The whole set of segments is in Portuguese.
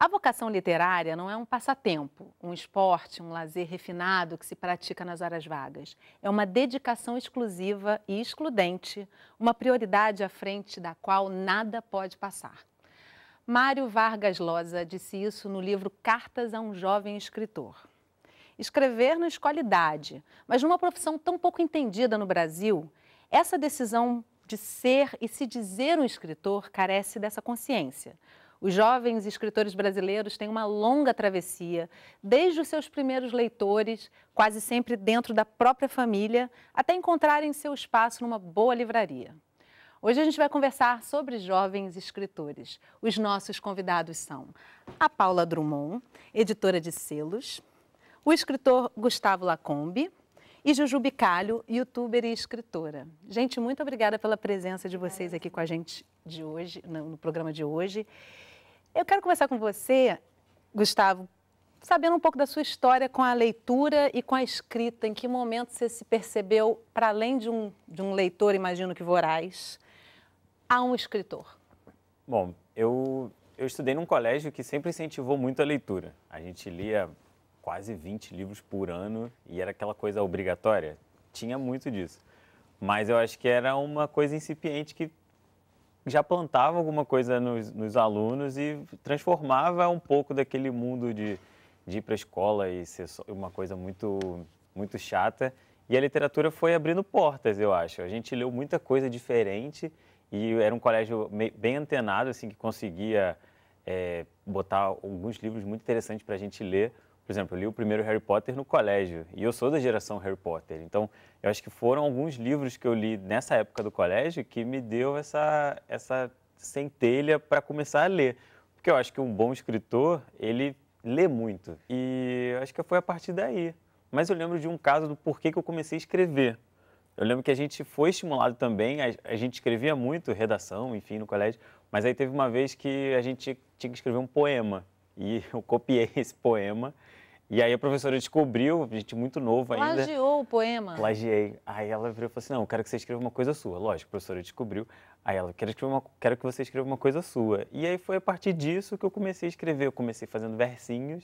A vocação literária não é um passatempo, um esporte, um lazer refinado que se pratica nas horas vagas. É uma dedicação exclusiva e excludente, uma prioridade à frente da qual nada pode passar. Mário Vargas Llosa disse isso no livro Cartas a um Jovem Escritor. Escrever não escolhe idade, mas numa profissão tão pouco entendida no Brasil, essa decisão de ser e se dizer um escritor carece dessa consciência. Os jovens escritores brasileiros têm uma longa travessia, desde os seus primeiros leitores, quase sempre dentro da própria família, até encontrarem seu espaço numa boa livraria. Hoje a gente vai conversar sobre jovens escritores. Os nossos convidados são a Paula Drummond, editora de selos, o escritor Gustavo Lacombe e Juju Bicalho, youtuber e escritora. Gente, muito obrigada pela presença de vocês aqui com a gente de hoje, no programa de hoje. Eu quero conversar com você, Gustavo, sabendo um pouco da sua história com a leitura e com a escrita. Em que momento você se percebeu, para além de um leitor, imagino que voraz, a um escritor? Bom, eu estudei num colégio que sempre incentivou muito a leitura. A gente lia quase 20 livros por ano e era aquela coisa obrigatória. Tinha muito disso. Mas eu acho que era uma coisa incipiente que já plantava alguma coisa nos alunos e transformava um pouco daquele mundo de ir para a escola e ser uma coisa muito, muito chata. E a literatura foi abrindo portas, eu acho. A gente leu muita coisa diferente e era um colégio bem antenado, assim, que conseguia botar alguns livros muito interessantes para a gente ler. Por exemplo, eu li o primeiro Harry Potter no colégio e eu sou da geração Harry Potter. Então, eu acho que foram alguns livros que eu li nessa época do colégio que me deu essa centelha para começar a ler. Porque eu acho que um bom escritor, ele lê muito. E eu acho que foi a partir daí. Mas eu lembro de um caso do porquê que eu comecei a escrever. Eu lembro que a gente foi estimulado também, a gente escrevia muito, redação, enfim, no colégio. Mas aí teve uma vez que a gente tinha que escrever um poema. E eu copiei esse poema. E aí a professora descobriu, a gente muito novo ainda. Plagiou o poema? Plagiei. Aí ela virou e falou assim, não, eu quero que você escreva uma coisa sua. Lógico, a professora descobriu. Aí ela, quero que você escreva uma coisa sua. E aí foi a partir disso que eu comecei a escrever. Eu comecei fazendo versinhos.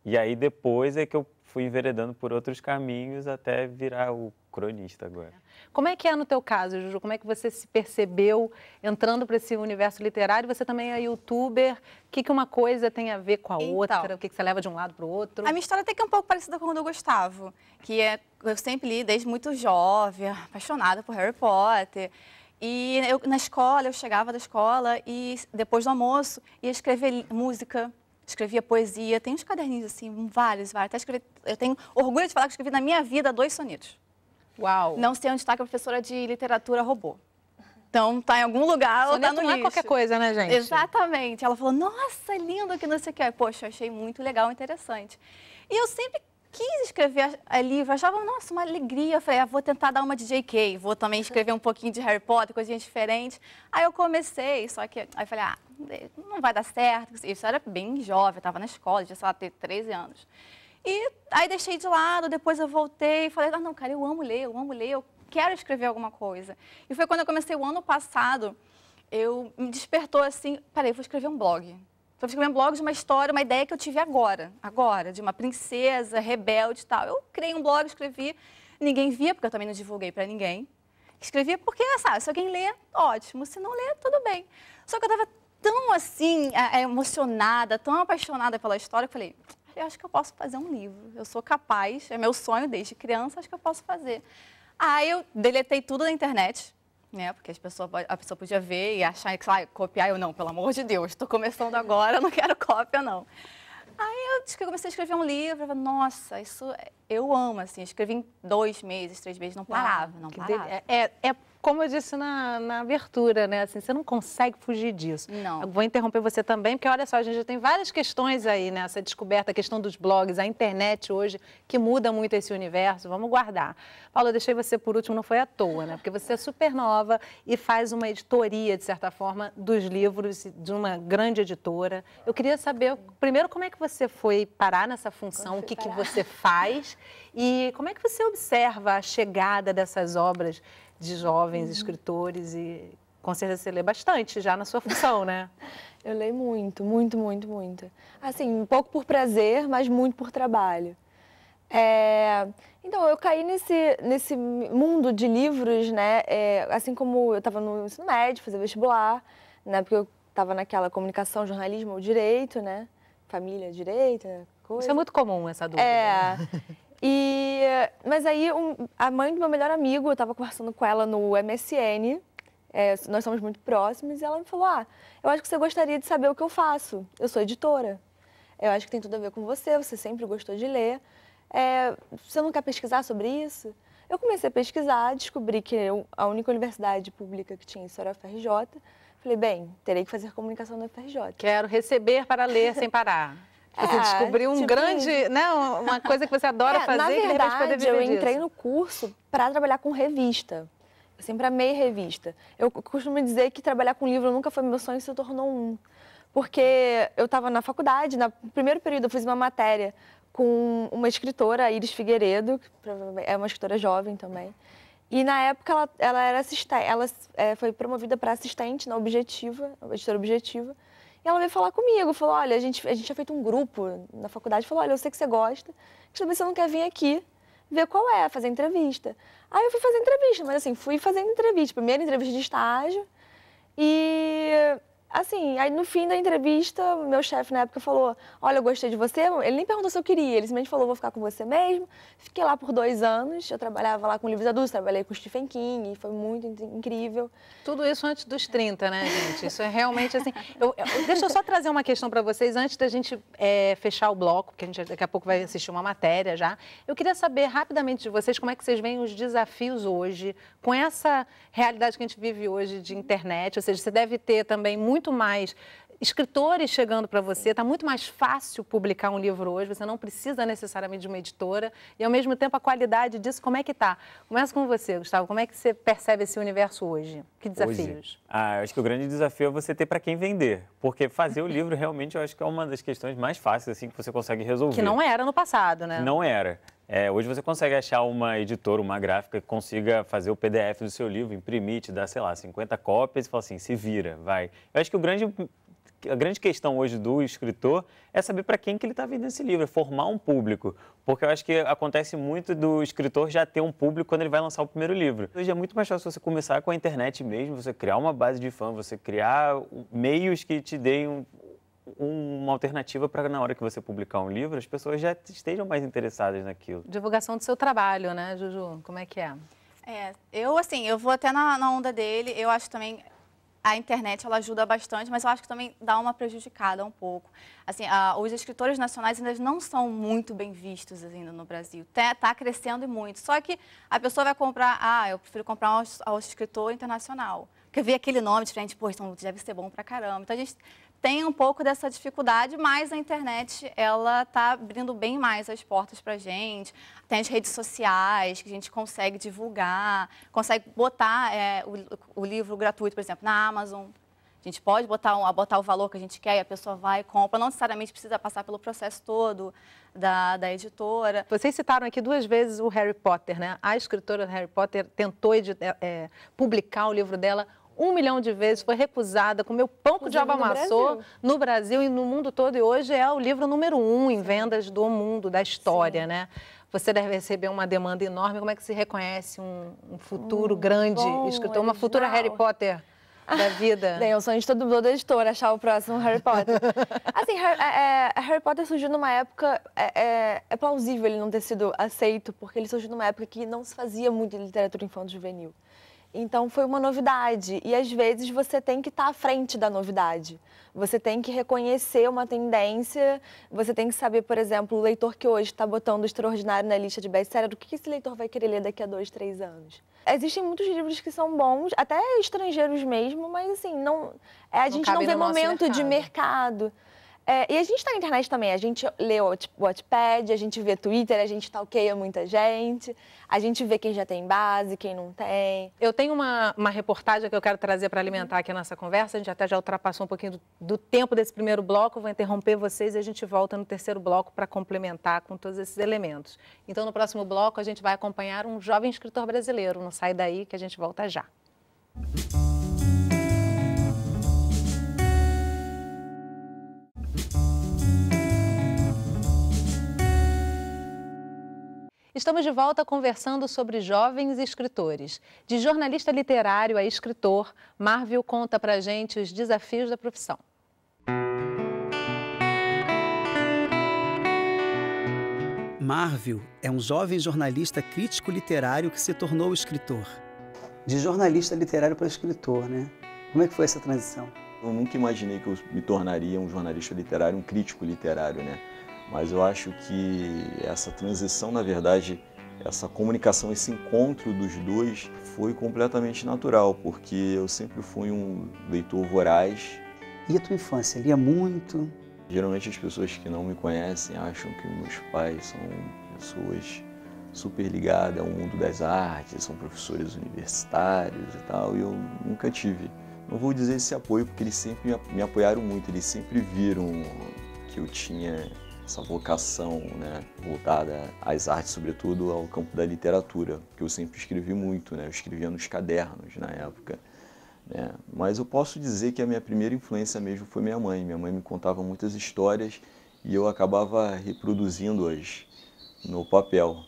E aí depois é que eu fui enveredando por outros caminhos até virar o cronista agora. Como é que é no teu caso, Juju? Como é que você se percebeu entrando para esse universo literário? Você também é youtuber. O que uma coisa tem a ver com a outra? O que você leva de um lado para o outro? A minha história até que é um pouco parecida com a do Gustavo, eu sempre li desde muito jovem, apaixonada por Harry Potter. E na escola, eu chegava da escola e depois do almoço ia escrever música, escrevia poesia. Tem uns caderninhos assim, vários. Até eu tenho orgulho de falar que escrevi na minha vida 2 sonetos. Uau! Não sei onde está, que a professora de literatura roubou. Então, tá em algum lugar ou tá no não lixo. é qualquer coisa, né, gente? Exatamente. Ela falou, nossa, lindo, que não sei o que. Poxa, eu achei muito legal, interessante. E eu sempre quis escrever livro, achava, nossa, uma alegria. Eu falei, vou tentar dar uma de J.K., vou também escrever um pouquinho de Harry Potter, coisinhas diferentes. Aí eu comecei, só que, aí eu falei, não vai dar certo. Isso era bem jovem, eu estava na escola, já sei lá, ter 13 anos. E aí deixei de lado, depois eu voltei e falei, não, cara, eu amo ler, eu quero escrever alguma coisa. E foi quando eu comecei o ano passado, me despertou assim, peraí, vou escrever um blog. Vou escrever um blog de uma história, uma ideia que eu tive agora, de uma princesa rebelde e tal. Eu criei um blog, escrevi, ninguém via, porque eu também não divulguei para ninguém. Escrevi porque, sabe, se alguém lê, ótimo, se não lê, tudo bem. Só que eu estava tão assim, emocionada, tão apaixonada pela história, que eu falei, eu acho que eu posso fazer um livro. Eu sou capaz, é meu sonho desde criança, acho que eu posso fazer. Aí eu deletei tudo na internet, né? Porque a pessoa podia ver e achar que, copiar. Eu não, pelo amor de Deus, estou começando agora, não quero cópia, não. Aí eu comecei a escrever um livro, eu falei, nossa, isso eu amo, assim. Escrevi em 2 meses, 3 meses, não parava, não parava. Como eu disse na abertura, né? Assim, você não consegue fugir disso. Não. Eu vou interromper você também, porque olha só, a gente já tem várias questões aí nessa descoberta, a questão dos blogs, a internet hoje, que muda muito esse universo. Vamos guardar. Paula, eu deixei você por último, não foi à toa, né? Porque você é super nova e faz uma editoria, de certa forma, dos livros de uma grande editora. Eu queria saber, primeiro, como é que você foi parar nessa função, o que você faz e como é que você observa a chegada dessas obras de jovens escritores e Com certeza você lê bastante já na sua função, né? Eu leio muito, muito, muito, muito. Assim, um pouco por prazer, mas muito por trabalho. Então, eu caí nesse mundo de livros, né? Assim como eu estava no ensino médio, fazia vestibular, né? Porque eu estava naquela comunicação, jornalismo ou direito, né? Família, direito, coisa. Isso é muito comum, essa dúvida. Mas aí, a mãe do meu melhor amigo, eu estava conversando com ela no MSN, nós somos muito próximos, e ela me falou, eu acho que você gostaria de saber o que eu faço. Eu sou editora. Eu acho que tem tudo a ver com você sempre gostou de ler. Você não quer pesquisar sobre isso? Eu comecei a pesquisar, descobri que a única universidade pública que tinha isso era a UFRJ. Falei, bem, terei que fazer comunicação na UFRJ. Quero receber para ler sem parar. Você descobriu grande, né, uma coisa que você adora fazer. Na que verdade, poder viver eu entrei disso. no curso para trabalhar com revista. Eu sempre amei revista. Eu costumo dizer que trabalhar com livro nunca foi meu sonho e se tornou um. Porque eu estava na faculdade, no primeiro período eu fiz uma matéria com uma escritora, a Iris Figueiredo, que é uma escritora jovem também. E na época ela era assistente, ela foi promovida para assistente na Objetiva, editora Objetiva. E ela veio falar comigo, falou, olha, a gente tinha feito um grupo na faculdade, falou, olha, eu sei que você gosta, quer saber se você não quer vir aqui ver qual fazer entrevista. Aí eu fui fazer entrevista, mas assim, fui fazendo entrevista, primeira entrevista de estágio. E assim, aí no fim da entrevista, meu chefe na época falou, olha, eu gostei de você. Ele nem perguntou se eu queria, ele simplesmente falou, vou ficar com você mesmo. Fiquei lá por 2 anos, eu trabalhava lá com livros adultos, trabalhei com Stephen King, foi muito incrível. Tudo isso antes dos 30, né, gente? Isso é realmente assim... Deixa eu só trazer uma questão para vocês, antes da gente fechar o bloco, porque a gente daqui a pouco vai assistir uma matéria já. Eu queria saber rapidamente de vocês como é que vocês veem os desafios hoje, com essa realidade que a gente vive hoje de internet, ou seja, você deve ter também muito mais escritores chegando para você, está muito mais fácil publicar um livro hoje, você não precisa necessariamente de uma editora, e ao mesmo tempo a qualidade disso, como é que está? Começa com você, Gustavo, como é que você percebe esse universo hoje? Que desafios? Eu acho que o grande desafio é você ter para quem vender, porque fazer o livro realmente eu acho que é uma das questões mais fáceis assim, que você consegue resolver. Que não era no passado, né? Não era. Hoje você consegue achar uma editora, uma gráfica que consiga fazer o PDF do seu livro, imprimir, te dar, sei lá, 50 cópias e falar assim, se vira, vai. Eu acho que a grande questão hoje do escritor é saber para quem que ele está vendendo esse livro, é formar um público. Porque eu acho que acontece muito do escritor já ter um público quando ele vai lançar o primeiro livro. Hoje é muito mais fácil você começar com a internet mesmo, você criar uma base de fã, você criar meios que te deem uma alternativa para na hora que você publicar um livro, as pessoas já estejam mais interessadas naquilo. Divulgação do seu trabalho, né, Juju? Como é que é? Eu vou até na onda dele, eu acho também a internet ela ajuda bastante, mas eu acho que também dá uma prejudicada um pouco. Assim, os escritores nacionais ainda não são muito bem vistos ainda no Brasil. Tá crescendo e muito. Só que a pessoa vai comprar, eu prefiro comprar um escritor internacional. Porque eu vi aquele nome diferente, pô, então deve ser bom pra caramba. Então a gente tem um pouco dessa dificuldade, mas a internet, ela está abrindo bem mais as portas para a gente. Tem as redes sociais que a gente consegue divulgar, consegue botar o livro gratuito, por exemplo, na Amazon. A gente pode botar o valor que a gente quer e a pessoa vai e compra. Não necessariamente precisa passar pelo processo todo da editora. Vocês citaram aqui 2 vezes o Harry Potter, né? A escritora do Harry Potter tentou publicar o livro dela 1 milhão de vezes, foi recusada, comeu pão que o diabo amassou no Brasil e no mundo todo. E hoje é o livro número 1 em vendas do mundo, da história, né? Você deve receber uma demanda enorme. Como é que se reconhece um futuro grande escritor, uma futura Harry Potter da vida? Bem, o sonho de toda editora, achar o próximo Harry Potter. Assim, Harry Potter surgiu numa época, é plausível ele não ter sido aceito, porque ele surgiu numa época que não se fazia muito literatura infanto-juvenil. Então, foi uma novidade e, às vezes, você tem que estar à frente da novidade. Você tem que reconhecer uma tendência, você tem que saber, por exemplo, o leitor que hoje está botando o Extraordinário na lista de best-seller, o que esse leitor vai querer ler daqui a 2, 3 anos. Existem muitos livros que são bons, até estrangeiros mesmo, mas, assim, a gente não vê momento de mercado. E a gente está na internet também, a gente lê o Wattpad, a gente vê Twitter, a gente stalkeia muita gente, a gente vê quem já tem base, quem não tem. Eu tenho uma reportagem que eu quero trazer para alimentar aqui a nossa conversa, a gente até já ultrapassou um pouquinho do tempo desse primeiro bloco, vou interromper vocês e a gente volta no terceiro bloco para complementar com todos esses elementos. Então, no próximo bloco, a gente vai acompanhar um jovem escritor brasileiro, não sai daí que a gente volta já. Estamos de volta conversando sobre jovens escritores. De jornalista literário a escritor, Marvil conta pra gente os desafios da profissão. Marvil é um jovem jornalista crítico literário que se tornou escritor. De jornalista literário para escritor, né? Como é que foi essa transição? Eu nunca imaginei que eu me tornaria um jornalista literário, um crítico literário, né? Mas eu acho que essa transição, na verdade, essa comunicação, esse encontro dos dois foi completamente natural, porque eu sempre fui um leitor voraz. E a tua infância? Lia muito? Geralmente as pessoas que não me conhecem acham que meus pais são pessoas super ligadas ao mundo das artes, são professores universitários e tal, e eu nunca tive. Não vou dizer esse apoio, porque eles sempre me apoiaram muito, eles sempre viram que eu tinha essa vocação, né, voltada às artes, sobretudo ao campo da literatura, que eu sempre escrevi muito, né, eu escrevia nos cadernos na época, né, mas eu posso dizer que a minha primeira influência mesmo foi minha mãe me contava muitas histórias e eu acabava reproduzindo-as no papel.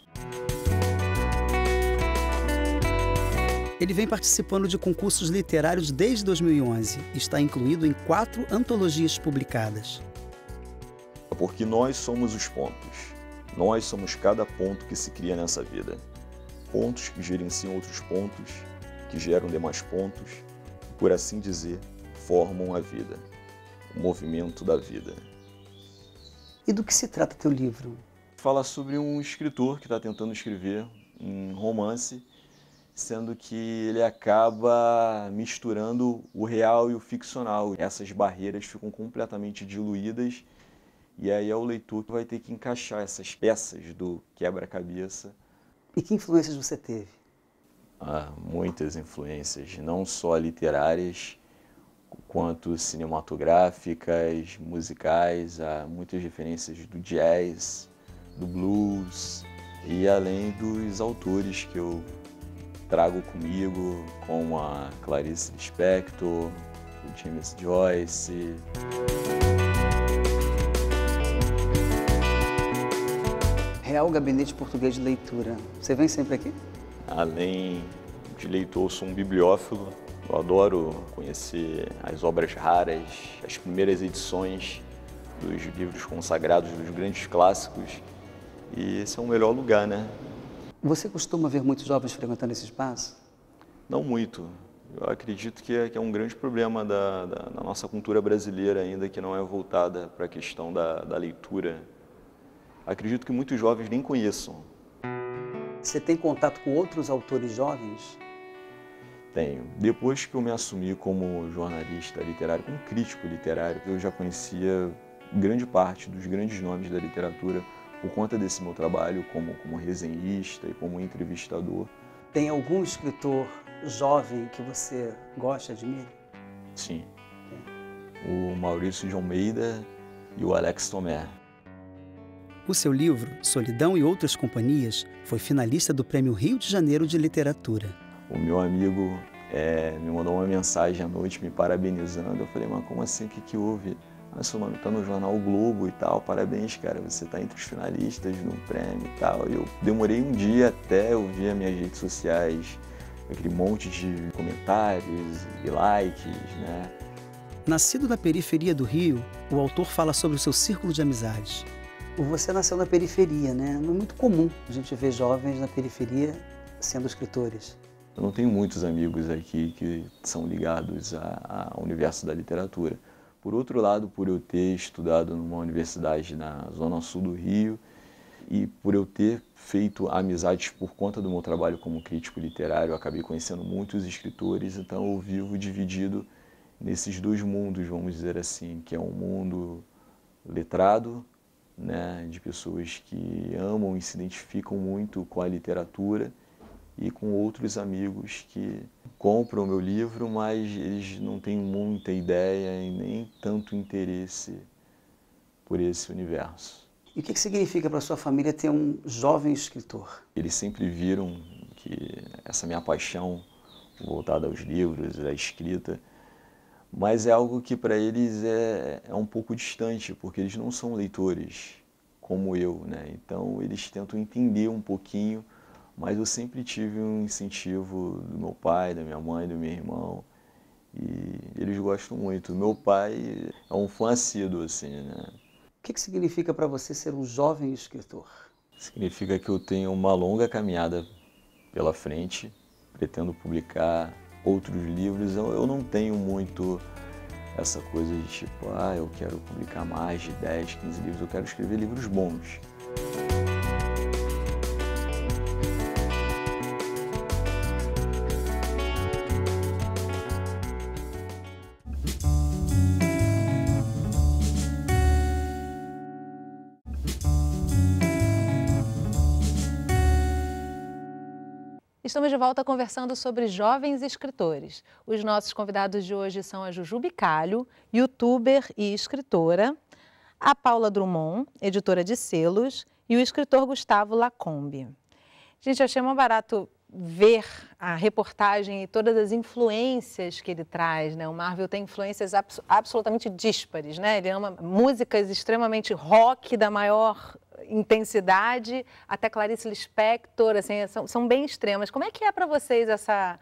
Ele vem participando de concursos literários desde 2011 e está incluído em 4 antologias publicadas. Porque nós somos os pontos. Nós somos cada ponto que se cria nessa vida. Pontos que gerenciam outros pontos, que geram demais pontos, e, por assim dizer, formam a vida. O movimento da vida. E do que se trata teu livro? Fala sobre um escritor que está tentando escrever um romance, sendo que ele acaba misturando o real e o ficcional. Essas barreiras ficam completamente diluídas e aí é o leitor que vai ter que encaixar essas peças do quebra-cabeça. E que influências você teve? Muitas influências, não só literárias, quanto cinematográficas, musicais, há muitas referências do jazz, do blues e além dos autores que eu trago comigo, como a Clarice Lispector, o James Joyce. Real Gabinete Português de Leitura. Você vem sempre aqui? Além de leitor, sou um bibliófilo. Eu adoro conhecer as obras raras, as primeiras edições dos livros consagrados, dos grandes clássicos. E esse é o melhor lugar, né? Você costuma ver muitos jovens frequentando esse espaço? Não muito. Eu acredito que é um grande problema da nossa cultura brasileira ainda, que não é voltada para a questão da leitura. Acredito que muitos jovens nem conheçam. Você tem contato com outros autores jovens? Tenho. Depois que eu me assumi como jornalista literário, como crítico literário, eu já conhecia grande parte dos grandes nomes da literatura por conta desse meu trabalho como resenhista e como entrevistador. Tem algum escritor jovem que você gosta, admira? Sim. O Maurício de Almeida e o Alex Tomé. O seu livro, Solidão e Outras Companhias, foi finalista do Prêmio Rio de Janeiro de Literatura. O meu amigo me mandou uma mensagem à noite me parabenizando. Eu falei, mas como assim? O que houve? Seu nome está no jornal o Globo e tal, parabéns, cara, você está entre os finalistas no prêmio e tal. Eu demorei um dia até eu ver as minhas redes sociais, aquele monte de comentários e likes, né? Nascido na periferia do Rio, o autor fala sobre o seu círculo de amizades. Você nasceu na periferia, né? Não é muito comum a gente ver jovens na periferia sendo escritores. Eu não tenho muitos amigos aqui que são ligados ao universo da literatura. Por outro lado, por eu ter estudado numa universidade na Zona Sul do Rio e por eu ter feito amizades por conta do meu trabalho como crítico literário, eu acabei conhecendo muitos escritores, então eu vivo dividido nesses dois mundos, vamos dizer assim, que é um mundo letrado, né, de pessoas que amam e se identificam muito com a literatura e com outros amigos que compram o meu livro, mas eles não têm muita ideia e nem tanto interesse por esse universo. E o que significa para sua família ter um jovem escritor? Eles sempre viram que essa minha paixão voltada aos livros, à escrita, mas é algo que para eles é um pouco distante, porque eles não são leitores como eu, né? Então eles tentam entender um pouquinho, mas eu sempre tive um incentivo do meu pai, da minha mãe, do meu irmão, e eles gostam muito. Meu pai é um fã assíduo, assim, né? O que significa para você ser um jovem escritor? Significa que eu tenho uma longa caminhada pela frente, pretendo publicar outros livros. Eu não tenho muito essa coisa de tipo, eu quero publicar mais de 10, 15 livros, eu quero escrever livros bons. Estamos de volta conversando sobre jovens escritores. Os nossos convidados de hoje são a Juju Bicalho, youtuber e escritora, a Paula Drummond, editora de selos, e o escritor Gustavo Lacombe. Gente, eu achei muito barato ver a reportagem e todas as influências que ele traz, né? O Marvel tem influências absolutamente díspares, né? Ele ama músicas extremamente rock da maior intensidade, até Clarice Lispector, assim, são bem extremas. Como é que é para vocês essa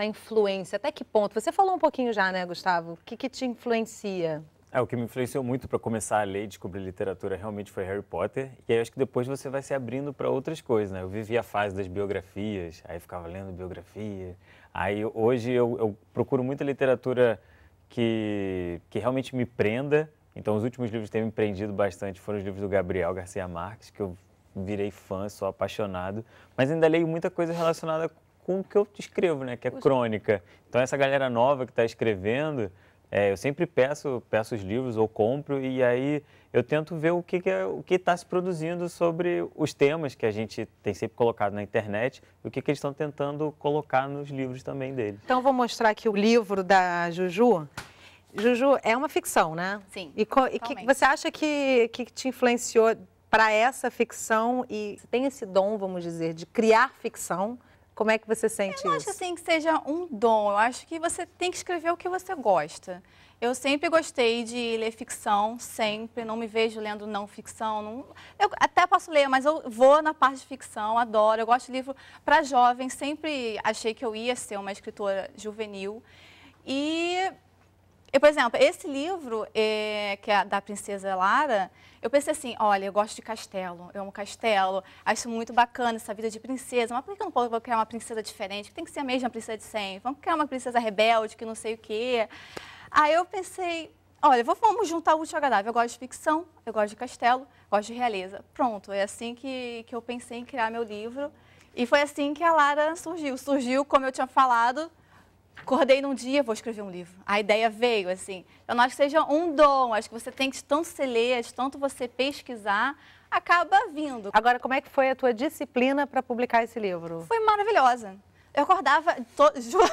influência? Até que ponto? Você falou um pouquinho já, né, Gustavo? O que te influencia? O que me influenciou muito para começar a ler e descobrir literatura realmente foi Harry Potter. E aí acho que depois você vai se abrindo para outras coisas, né? Eu vivi a fase das biografias, aí ficava lendo biografia. Aí hoje eu procuro muita literatura que realmente me prenda. Então os últimos livros que têm me prendido bastante foram os livros do Gabriel Garcia Marques, que eu virei fã, sou apaixonado. Mas ainda leio muita coisa relacionada com o que eu escrevo, né? Que é crônica. Então essa galera nova que está escrevendo... eu sempre peço os livros ou compro e aí eu tento ver o que está se produzindo sobre os temas que a gente tem sempre colocado na internet e o que eles estão tentando colocar nos livros também deles. Então, vou mostrar aqui o livro da Juju. Juju, é uma ficção, né? Sim, E que você acha que te influenciou para essa ficção e você tem esse dom, vamos dizer, de criar ficção? Como é que você sente isso? Eu não acho assim que seja um dom, eu acho que você tem que escrever o que você gosta. Eu sempre gostei de ler ficção, sempre, não me vejo lendo não ficção. Eu até posso ler, mas eu vou na parte de ficção, adoro. Eu gosto de livro para jovens, sempre achei que eu ia ser uma escritora juvenil. Por exemplo, esse livro, que é da Princesa Lara, eu pensei assim, olha, eu gosto de castelo, eu amo castelo, acho muito bacana essa vida de princesa, mas por que eu não posso criar uma princesa diferente? Tem que ser a mesma princesa de sempre, vamos criar uma princesa rebelde, que não sei o quê. Aí eu pensei, olha, vamos juntar o útil ao agradável, eu gosto de ficção, eu gosto de castelo, gosto de realeza. Pronto, é assim que eu pensei em criar meu livro e foi assim que a Lara surgiu. Surgiu, como eu tinha falado, acordei num dia, vou escrever um livro. A ideia veio, assim. Eu não acho que seja um dom, acho que você tem que, de tanto você ler, de tanto você pesquisar, acaba vindo. Agora, como é que foi a tua disciplina para publicar esse livro? Foi maravilhosa. Eu acordava, juro,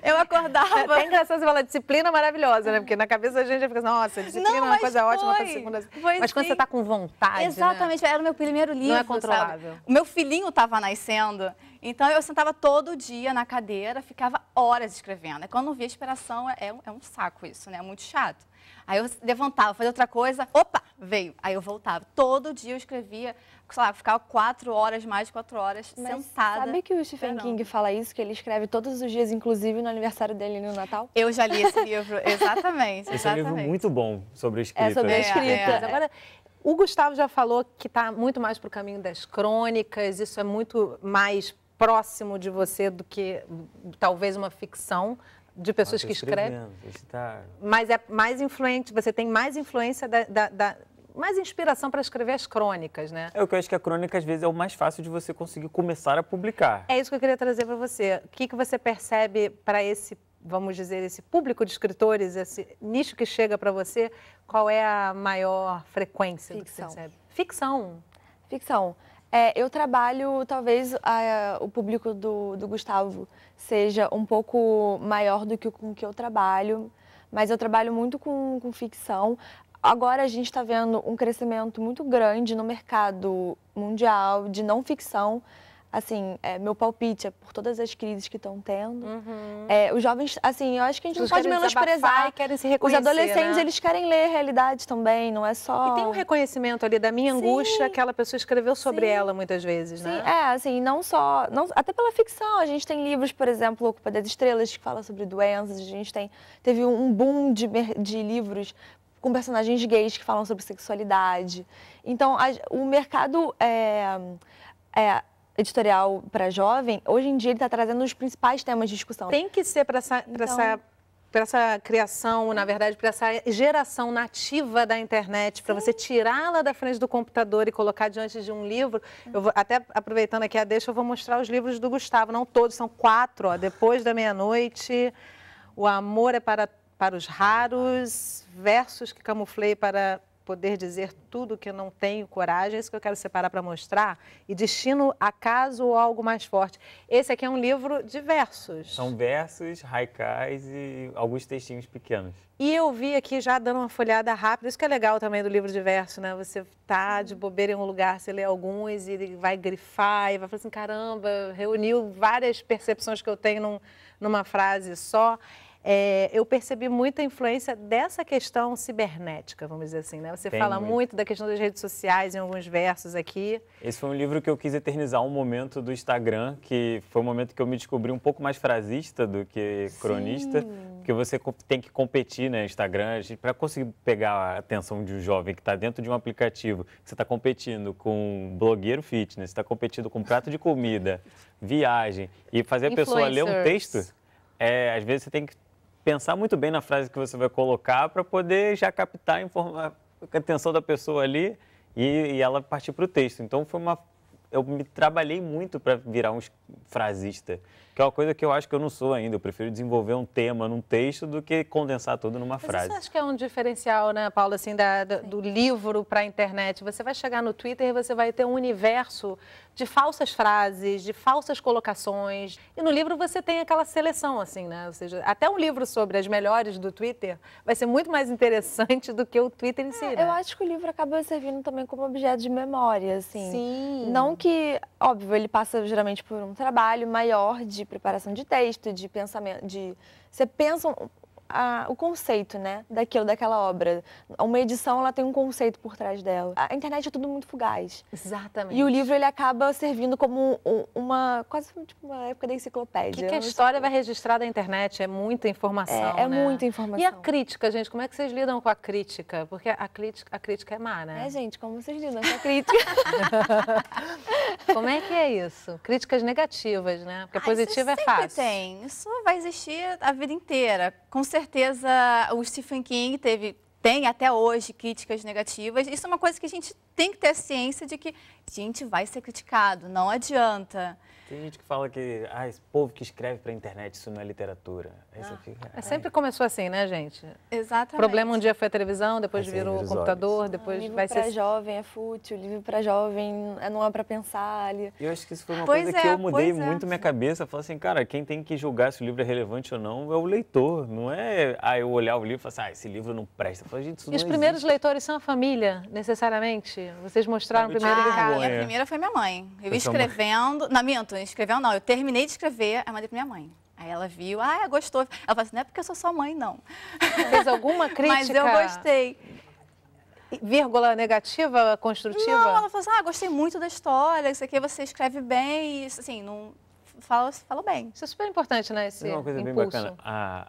eu acordava... É engraçado você falar disciplina maravilhosa, né? Porque na cabeça a gente fica assim, nossa, disciplina é uma coisa ótima para segunda. Mas quando você está com vontade, exatamente, né? Era o meu primeiro livro, não é controlável. Sabe? O meu filhinho estava nascendo, então eu sentava todo dia na cadeira, ficava horas escrevendo. Quando não via inspiração, é um saco isso, né? É muito chato. Aí eu levantava, fazia outra coisa, opa, veio. Aí eu voltava. Todo dia eu escrevia, sei lá, ficava 4 horas, mais de 4 horas, mas sentada. Sabe que o Stephen King fala isso, que ele escreve todos os dias, inclusive no aniversário dele e no Natal? Eu já li esse livro, exatamente. Esse é um livro muito bom sobre a escrita. É sobre a escrita. Agora, o Gustavo já falou que está muito mais para o caminho das crônicas, isso é muito mais próximo de você do que talvez uma ficção de pessoas que escrevem. Mas é mais influente, você tem mais influência mais inspiração para escrever as crônicas, né? É o que eu acho que a crônica, às vezes, é o mais fácil de você conseguir começar a publicar. É isso que eu queria trazer para você. O que você percebe para esse, vamos dizer, esse público de escritores, esse nicho que chega para você? Qual é a maior frequência do que você percebe? Ficção. Ficção. Eu trabalho, talvez o público do Gustavo seja um pouco maior do que com que eu trabalho, mas eu trabalho muito com ficção. Agora a gente está vendo um crescimento muito grande no mercado mundial de não ficção. assim, meu palpite é por todas as crises que estão tendo. Os jovens, assim, eu acho que a gente não pode menosprezar. E querem se reconhecer, os adolescentes, né? eles querem ler a realidade também, não é só... E tem um reconhecimento ali da minha angústia, aquela pessoa escreveu sobre Sim. ela muitas vezes, né? Sim, assim, não só... até pela ficção, a gente tem livros, por exemplo, O Culpa das Estrelas, que fala sobre doenças, a gente teve um boom de livros com personagens gays que falam sobre sexualidade. Então, o mercado editorial para jovem, hoje em dia ele está trazendo os principais temas de discussão. Tem que ser para essa criação, na verdade, para essa geração nativa da internet, para você tirá-la da frente do computador e colocar diante de um livro. Eu vou, até aproveitando aqui a deixa, eu vou mostrar os livros do Gustavo, não todos, são 4, ó, Depois da Meia-Noite, O Amor é para os Raros, Versos que Camuflei para Poder Dizer Tudo que eu Não Tenho Coragem, é isso que eu quero separar para mostrar, e Destino, Acaso ou Algo Mais Forte. Esse aqui é um livro de versos. São versos, haikais e alguns textinhos pequenos. E eu vi aqui já dando uma folhada rápida, isso que é legal também do livro de verso, né? Você tá de bobeira em um lugar, você lê alguns e ele vai grifar e vai falar assim, caramba, reuniu várias percepções que eu tenho numa frase só. Eu percebi muita influência dessa questão cibernética, vamos dizer assim, né? Você fala muito da questão das redes sociais em alguns versos aqui. Esse foi um livro que eu quis eternizar um momento do Instagram, que foi um momento que eu me descobri um pouco mais frasista do que cronista, porque você tem que competir, né, no Instagram, para conseguir pegar a atenção de um jovem que está dentro de um aplicativo, você está competindo com um blogueiro fitness, está competindo com um prato de comida, viagem, e fazer a pessoa ler um texto, às vezes você tem que pensar muito bem na frase que você vai colocar para poder já captar a atenção da pessoa ali e ela partir para o texto. Então, eu me trabalhei muito para virar um frasista, que é uma coisa que eu acho que eu não sou ainda. Eu prefiro desenvolver um tema num texto do que condensar tudo numa frase. Mas isso acho que é um diferencial, né, Paula, assim, do livro para a internet. Você vai chegar no Twitter e você vai ter um universo de falsas frases, de falsas colocações. E no livro você tem aquela seleção, assim, né? Ou seja, até um livro sobre as melhores do Twitter vai ser muito mais interessante do que o Twitter em si, né? Eu acho que o livro acaba servindo também como objeto de memória, assim. Sim. Não que, óbvio, ele passa geralmente por um trabalho maior de preparação de texto, de pensamento, você pensa o conceito, né, daquela obra. Uma edição, ela tem um conceito por trás dela. A internet é tudo muito fugaz. Exatamente. E o livro, ele acaba servindo como quase tipo uma época da enciclopédia. O que a história vai registrar da internet? É muita informação, né? Muita informação. E a crítica, gente? Como é que vocês lidam com a crítica? Porque a crítica é má, né? Gente, como vocês lidam com a crítica? Como é que é isso? Críticas negativas, né? Porque a positiva é fácil. Tem. Isso vai existir a vida inteira. Com certeza, o Stephen King tem até hoje críticas negativas. Isso é uma coisa que a gente tem que ter ciência de que a gente vai ser criticado, não adianta. Tem gente que fala que esse povo que escreve para a internet, isso não é literatura. Aí você fica, sempre começou assim, né, gente? Exatamente. O problema um dia foi a televisão, depois virou o computador, depois livro vai ser... para jovem é fútil, livro para jovem não é para pensar. Eu acho que isso foi uma coisa que eu mudei muito minha cabeça. Eu falei assim, cara, quem tem que julgar se o livro é relevante ou não é o leitor. Não é eu olhar o livro e falar assim, esse livro não presta. Eu falei, gente, isso e os primeiros leitores são a família, necessariamente? Vocês mostraram primeiro... A primeira foi minha mãe. Eu escrevendo... Eu terminei de escrever, aí mandei pra minha mãe. Aí ela viu, gostou. Ela falou assim, não é porque eu sou sua mãe, não. Fez alguma crítica? Mas eu gostei. Vírgula negativa, construtiva? Não, ela falou assim, gostei muito da história, isso aqui você escreve bem, e assim, não... Falou bem. Isso é super importante, né, esse uma coisa impulso. bem bacana.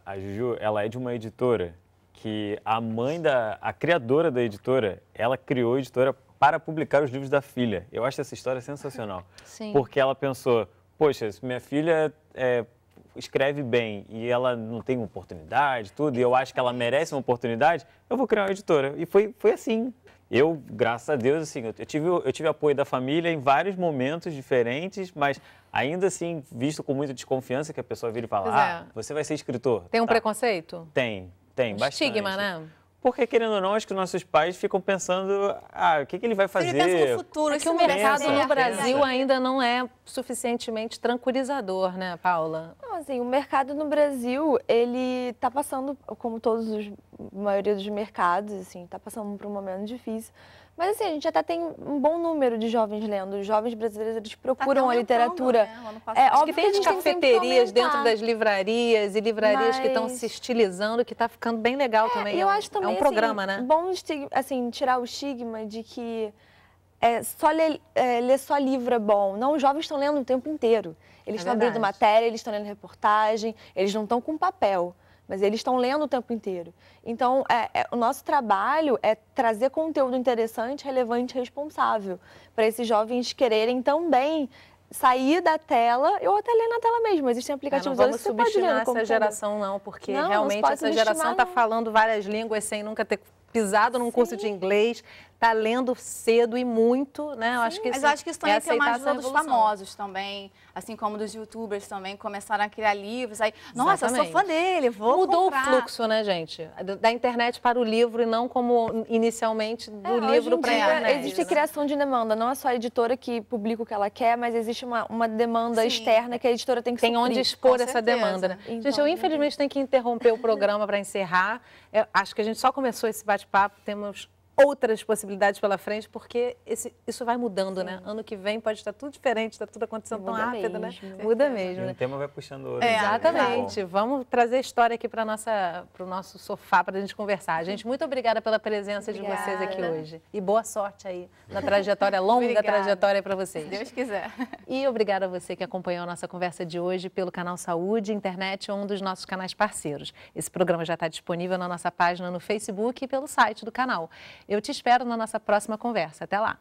A Juju, ela é de uma editora que a criadora da editora, ela criou a editora para publicar os livros da filha. Eu acho essa história sensacional. Sim. Porque ela pensou, poxa, se minha filha escreve bem e ela não tem uma oportunidade, tudo, e eu acho que ela merece uma oportunidade, eu vou criar uma editora. E foi assim. Eu, graças a Deus, assim, eu tive apoio da família em vários momentos diferentes, mas ainda assim, visto com muita desconfiança, que a pessoa vira e fala, você vai ser escritor. Tem um preconceito? Tem bastante. Estigma, né? Porque, querendo ou não, acho que nossos pais ficam pensando, o que ele vai fazer? Ele pensa no futuro. É que o mercado no Brasil ainda não é suficientemente tranquilizador, né, Paula? Não, assim, o mercado no Brasil, ele está passando, como a maioria dos mercados, assim, está passando por um momento difícil. Mas assim, a gente até tem um bom número de jovens lendo. Os jovens brasileiros, eles procuram a literatura. Né? Acho que tem as cafeterias dentro das livrarias e livrarias que estão se estilizando, que está ficando bem legal também. Eu acho também, é um programa, né? Bom assim, tirar o estigma de que ler só livro é bom. Não, os jovens estão lendo o tempo inteiro. Eles estão abrindo matéria, eles estão lendo reportagem, eles não estão com papel, mas eles estão lendo o tempo inteiro. Então, o nosso trabalho é trazer conteúdo interessante, relevante e responsável para esses jovens quererem também sair da tela, ou até ler na tela mesmo. Existem aplicativos hoje que você pode ler no computador. Essa geração não, porque não, realmente essa geração está falando várias línguas sem nunca ter pisado num curso de inglês, está lendo cedo e muito, né? Eu acho que mas eu acho que isso também tem uma ajuda dos famosos também, assim como dos youtubers também, começaram a criar livros, aí, nossa, eu sou fã dele, vou Mudou comprar. o fluxo, né, gente? Da internet para o livro e não como inicialmente do livro para a internet. Existe criação de demanda, não é só a editora que publica o que ela quer, mas existe uma demanda externa que a editora tem que suprir. Tem onde expor essa demanda, né? Então, gente, eu infelizmente tenho que interromper o programa para encerrar. Eu acho que a gente só começou esse bate-papo, temos outras possibilidades pela frente, porque isso vai mudando, né? Ano que vem pode estar tudo diferente, está tudo acontecendo tão rápido, né? Muda mesmo, né? O tema vai puxando o outro. Exatamente. Vamos trazer história aqui para o nosso sofá para a gente conversar. Gente, muito obrigada pela presença de vocês aqui hoje. E boa sorte aí na trajetória, longa trajetória para vocês. Se Deus quiser. E obrigada a você que acompanhou a nossa conversa de hoje pelo canal Saúde, Internet, um dos nossos canais parceiros. Esse programa já está disponível na nossa página no Facebook e pelo site do canal. Eu te espero na nossa próxima conversa. Até lá!